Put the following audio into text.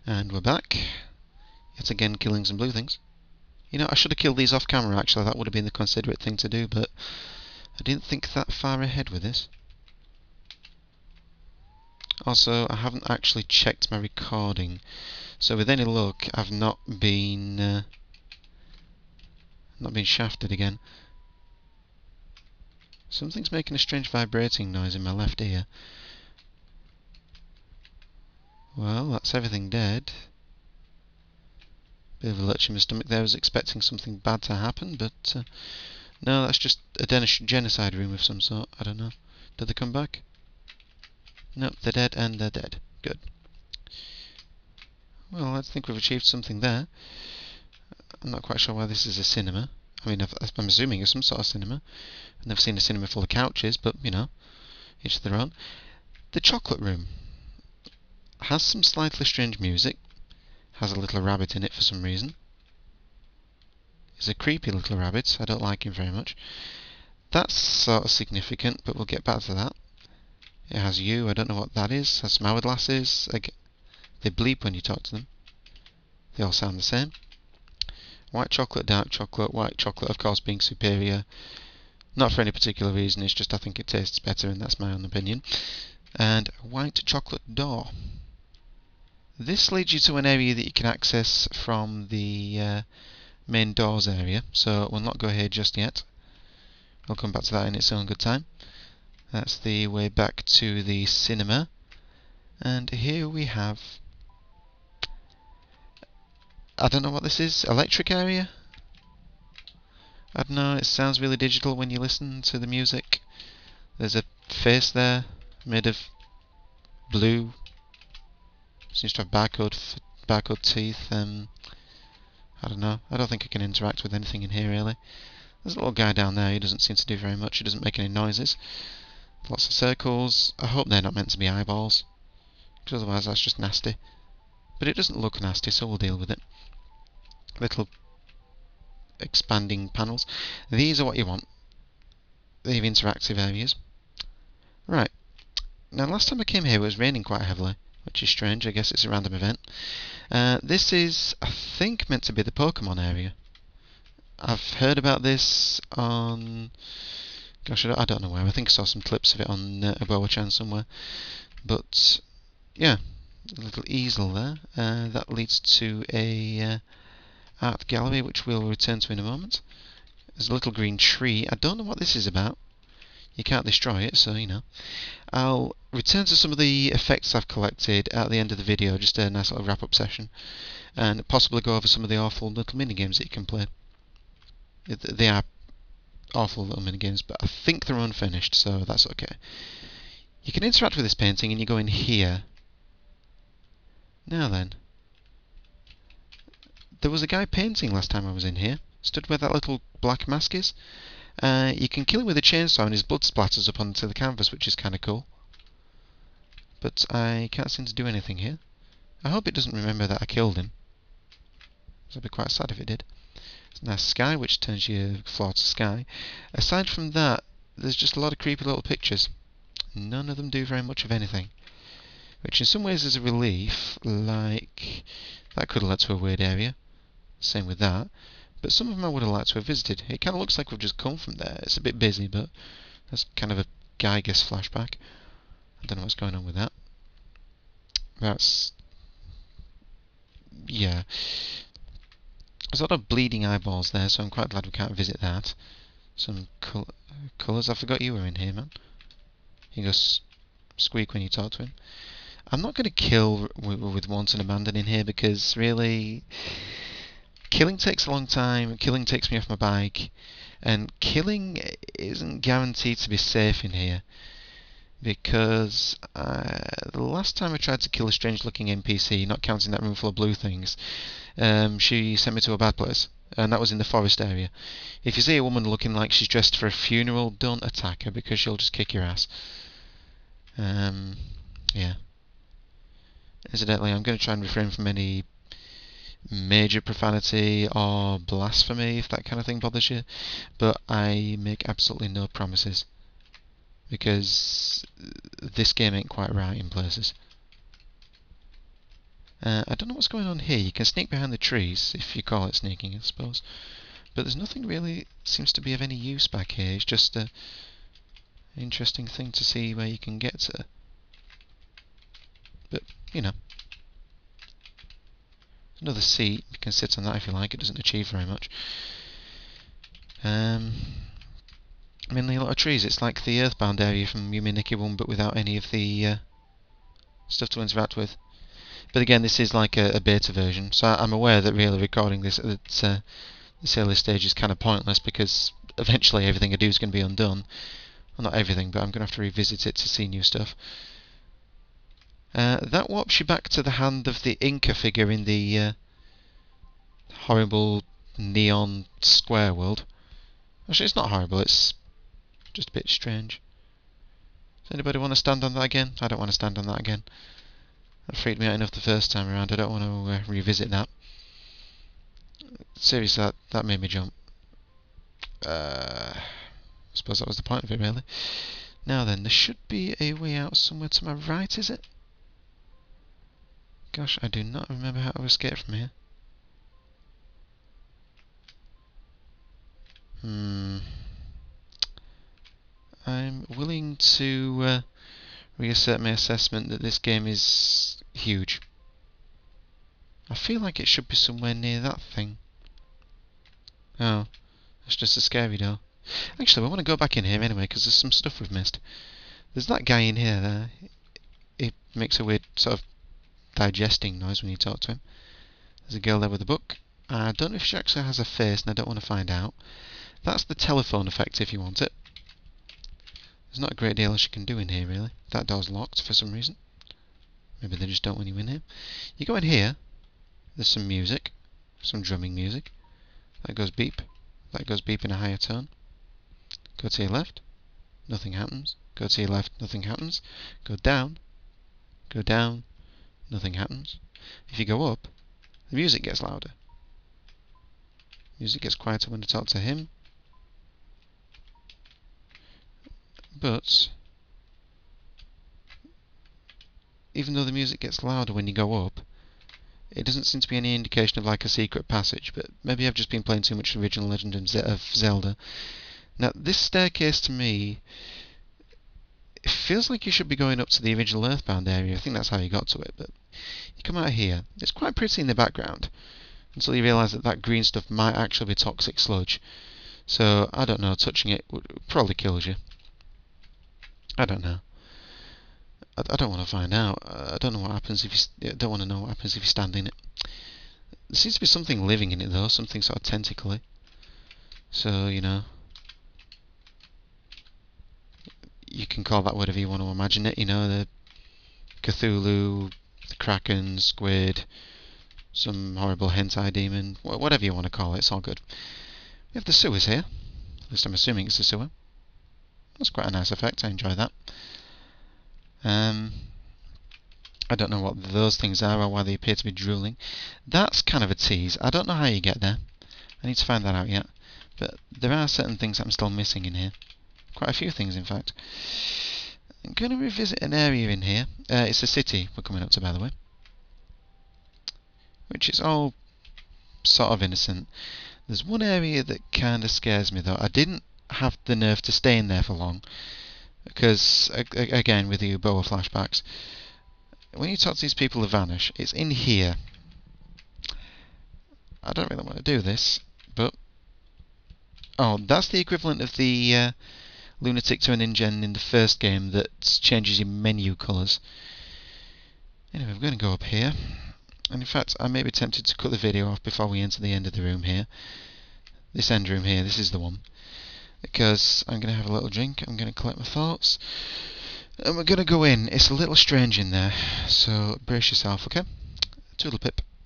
And we're back. Yet again killing some blue things. You know, I should have killed these off camera actually, that would have been the considerate thing to do, but I didn't think that far ahead with this. Also, I haven't actually checked my recording, so with any luck I've not been shafted again. Something's making a strange vibrating noise in my left ear. Well, that's everything dead. Bit of a lurch in my stomach there. I was expecting something bad to happen, but no, that's just a genocide room of some sort. I don't know. Did they come back? Nope, they're dead and they're dead. Good. Well, I think we've achieved something there. I'm not quite sure why this is a cinema. I mean, I'm assuming it's some sort of cinema. I've never seen a cinema full of couches, but, you know, each their own. The chocolate room has some slightly strange music. Has a little rabbit in it for some reason. It's a creepy little rabbit. I don't like him very much. That's sort of significant, but we'll get back to that. It has you. I don't know what that is. It has some hourglasses. They bleep when you talk to them. They all sound the same. White chocolate, dark chocolate. White chocolate, of course, being superior. Not for any particular reason. It's just I think it tastes better, and that's my own opinion. And a white chocolate door. This leads you to an area that you can access from the main doors area, so we'll not go here just yet. I'll come back to that in its own good time. That's the way back to the cinema. And here we have... I don't know what this is. Electric area? I don't know, it sounds really digital when you listen to the music. There's a face there, made of blue. Seems to have barcode teeth. I don't know. I don't think I can interact with anything in here really. There's a little guy down there. He doesn't seem to do very much. He doesn't make any noises. Lots of circles. I hope they're not meant to be eyeballs, because otherwise that's just nasty. But it doesn't look nasty, so we'll deal with it. Little expanding panels. These are what you want. They have interactive areas. Right. Now, last time I came here it was raining quite heavily, which is strange. I guess it's a random event. This is, I think, meant to be the Pokemon area. I've heard about this on... Gosh, I don't know where. I think I saw some clips of it on a Boa-chan somewhere. But, yeah, a little easel there. That leads to a art gallery, which we'll return to in a moment. There's a little green tree. I don't know what this is about. You can't destroy it, so, you know. I'll return to some of the effects I've collected at the end of the video, just a nice little wrap-up session, and possibly go over some of the awful little mini-games that you can play. They are awful little mini-games, but I think they're unfinished, so that's okay. You can interact with this painting, and you go in here. Now then. There was a guy painting last time I was in here. Stood where that little black mask is. You can kill him with a chainsaw and his blood splatters up onto the canvas, which is kind of cool. But I can't seem to do anything here. I hope it doesn't remember that I killed him. I'd be quite sad if it did. It's a nice sky, which turns your floor to sky. Aside from that, there's just a lot of creepy little pictures. None of them do very much of anything. Which in some ways is a relief, like... That could have led to a weird area. Same with that. But some of them I would have liked to have visited. It kind of looks like we've just come from there. It's a bit busy, but that's kind of a Geiger's flashback. I don't know what's going on with that. That's... yeah. There's a lot of bleeding eyeballs there, so I'm quite glad we can't visit that. Some colours. I forgot you were in here, man. He goes squeak when you talk to him. I'm not going to kill with wanton abandon in here, because really... Killing takes a long time, killing takes me off my bike, and killing isn't guaranteed to be safe in here. Because the last time I tried to kill a strange looking NPC, not counting that room full of blue things, she sent me to a bad place, and that was in the forest area. If you see a woman looking like she's dressed for a funeral, don't attack her, because she'll just kick your ass. Yeah. Incidentally, I'm going to try and refrain from any major profanity or blasphemy, if that kind of thing bothers you, but I make absolutely no promises, because this game ain't quite right in places. I don't know what's going on here. You can sneak behind the trees, if you call it sneaking, I suppose. But there's nothing really seems to be of any use back here. It's just an interesting thing to see where you can get to. But, you know. Another seat. You can sit on that if you like. It doesn't achieve very much. Mainly a lot of trees. It's like the Earthbound area from Yume 1, but without any of the stuff to interact with. But again, this is like a beta version, so I'm aware that really recording this at this early stage is kind of pointless, because eventually everything I do is going to be undone. Well, not everything, but I'm going to have to revisit it to see new stuff. That warps you back to the hand of the Inca figure in the horrible neon square world. Actually, it's not horrible, it's just a bit strange. Does anybody want to stand on that again? I don't want to stand on that again. That freaked me out enough the first time around. I don't want to revisit that. Seriously, that made me jump. I suppose that was the point of it, really. Now then, there should be a way out somewhere to my right, is it? Gosh, I do not remember how to escape from here. I'm willing to reassert my assessment that this game is huge. I feel like it should be somewhere near that thing. Oh, that's just a scary door. Actually, I want to go back in here anyway, because there's some stuff we've missed. There's that guy in here there. It makes a weird sort of digesting noise when you talk to him. There's a girl there with a book. I don't know if she actually has a face, and I don't want to find out. That's the telephone effect if you want it. There's not a great deal else you can do in here, really. That door's locked for some reason. Maybe they just don't want you in here. You go in here, there's some music, some drumming music. That goes beep. That goes beep in a higher tone. Go to your left, nothing happens. Go to your left, nothing happens. Go down, nothing happens. If you go up, the music gets louder. Music gets quieter when I talk to him. But even though the music gets louder when you go up, it doesn't seem to be any indication of like a secret passage, but maybe I've just been playing too much original Legend of Zelda. Now, this staircase to me, it feels like you should be going up to the original Earthbound area. I think that's how you got to it, but you come out here. It's quite pretty in the background, until you realise that that green stuff might actually be toxic sludge. So, I don't know, touching it probably kills you. I don't know. I don't want to find out. I don't know what happens if you. I don't want to know what happens if you stand in it. There seems to be something living in it though, something sort of tentacly. So you know, you can call that whatever you want to imagine it. You know, the Cthulhu, the Kraken, squid, some horrible hentai demon, whatever you want to call it. It's all good. We have the sewers here. At least I'm assuming it's the sewer. That's quite a nice effect. I enjoy that. I don't know what those things are or why they appear to be drooling. That's kind of a tease. I don't know how you get there. I need to find that out yet. But there are certain things that I'm still missing in here. Quite a few things, in fact. I'm going to revisit an area in here. It's a city we're coming up to, by the way. Which is all sort of innocent. There's one area that kind of scares me, though. I didn't have the nerve to stay in there for long. Because, again, with the Uboa flashbacks, when you talk to these people who vanish, it's in here. I don't really want to do this, but... Oh, that's the equivalent of the lunatic to an InGen in the first game that changes your menu colours. Anyway, we're going to go up here. And in fact, I may be tempted to cut the video off before we enter the end of the room here. This end room here, this is the one. Because I'm going to have a little drink, I'm going to collect my thoughts, and we're going to go in. It's a little strange in there, so brace yourself, okay? Toodle pip.